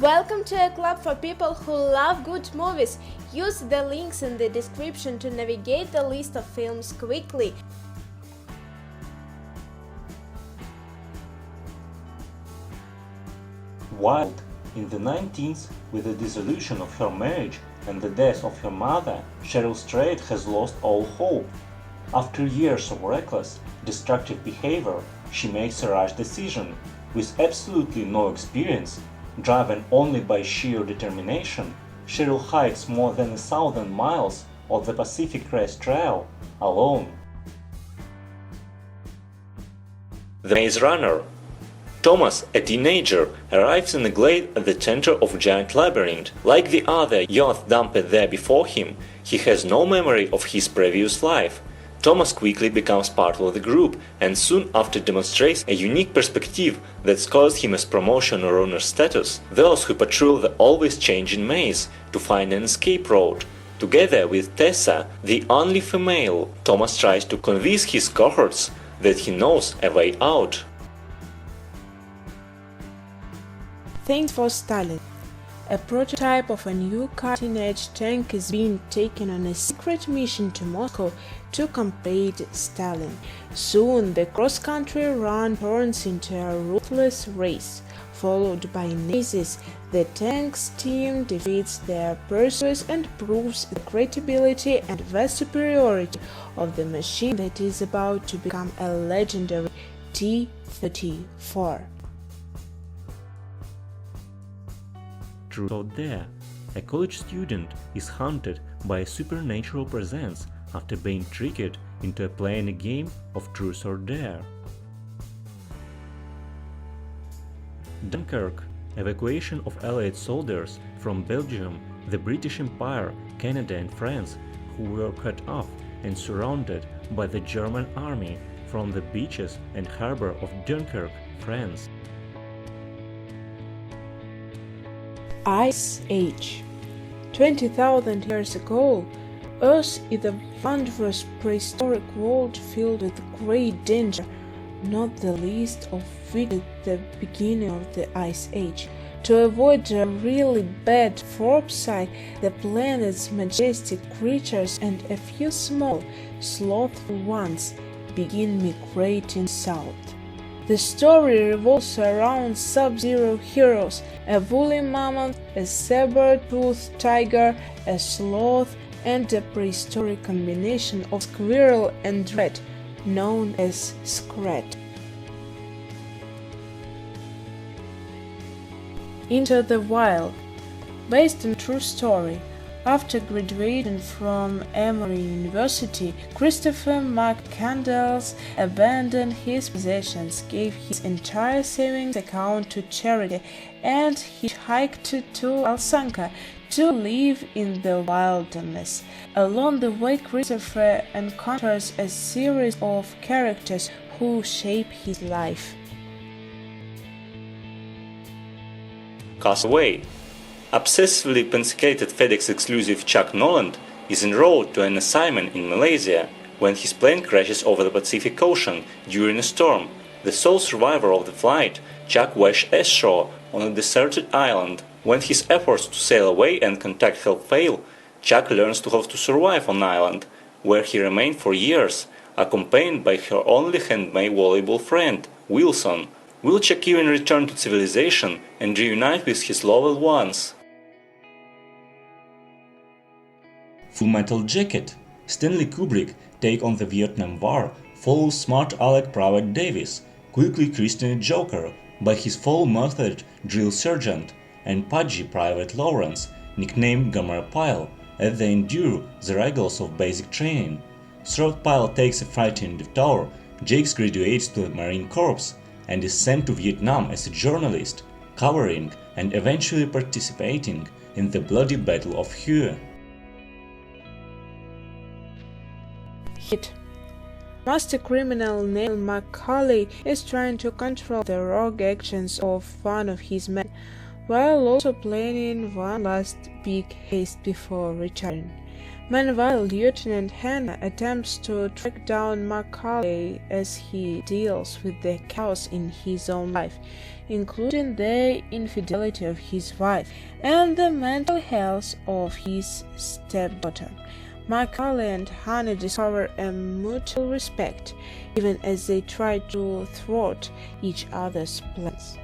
Welcome to a club for people who love good movies. Use the links in the description to navigate the list of films quickly. Wild. In the 19th, with the dissolution of her marriage and the death of her mother, Cheryl Strait has lost all hope. After years of reckless, destructive behavior, she makes a rash decision. With absolutely no experience, driven only by sheer determination, Cheryl hikes more than 1,000 miles of the Pacific Crest Trail alone. The Maze Runner. Thomas, a teenager, arrives in a glade at the center of a giant labyrinth. Like the other youth dumped there before him, he has no memory of his previous life. Thomas quickly becomes part of the group and soon after demonstrates a unique perspective that scores him as promotion or honor status. Those who patrol the always changing maze to find an escape route. Together with Tessa, the only female, Thomas tries to convince his cohorts that he knows a way out. Thanks for Stalin. A prototype of a new cutting-edge tank is being taken on a secret mission to Moscow to compete Stalin. Soon the cross-country run turns into a ruthless race. Followed by Nazis, the tank's team defeats their pursuers and proves the credibility and vast superiority of the machine that is about to become a legendary T-34. Truth or Dare. A college student is haunted by a supernatural presence after being tricked into playing a game of Truth or Dare. Dunkirk. Evacuation of Allied soldiers from Belgium, the British Empire, Canada and France, who were cut off and surrounded by the German army from the beaches and harbor of Dunkirk, France. Ice Age. 20,000 years ago, Earth is a wondrous prehistoric world filled with great danger, not the least of which is the beginning of the Ice Age. To avoid a really bad foresight, the planet's majestic creatures and a few small, slothful ones begin migrating south. The story revolves around Sub-Zero heroes, a woolly mammoth, a saber-toothed tiger, a sloth, and a prehistoric combination of squirrel and rat, known as Scrat. Into the Wild. Based on a true story. After graduating from Emory University, Christopher McCandless abandoned his possessions, gave his entire savings account to charity, and hitchhiked to Alsanka to live in the wilderness. Along the way, Christopher encounters a series of characters who shape his life. Castaway. Obsessively pensicated FedEx exclusive Chuck Noland is en route to an assignment in Malaysia when his plane crashes over the Pacific Ocean during a storm. The sole survivor of the flight, Chuck washes ashore on a deserted island. When his efforts to sail away and contact help fail, Chuck learns to have to survive on island, where he remained for years, accompanied by her only handmade volleyball friend, Wilson. Will Chuck even return to civilization and reunite with his loved ones? Full Metal Jacket. Stanley Kubrick take on the Vietnam War follows smart Alec Private Davis, quickly christened Joker by his full-mouthed drill sergeant, and pudgy Private Lawrence, nicknamed Gomer Pyle, as they endure the rigors of basic training. Through Pyle takes a frightening detour, Jakes graduates to the Marine Corps and is sent to Vietnam as a journalist, covering and eventually participating in the bloody Battle of Hue. Hit. Master criminal Neil McCauley is trying to control the rogue actions of one of his men, while also planning one last big haste before retiring. Meanwhile, Lieutenant Hannah attempts to track down Macaulay as he deals with the chaos in his own life, including the infidelity of his wife and the mental health of his stepdaughter. Macaulay and Hannah discover a mutual respect, even as they try to thwart each other's plans.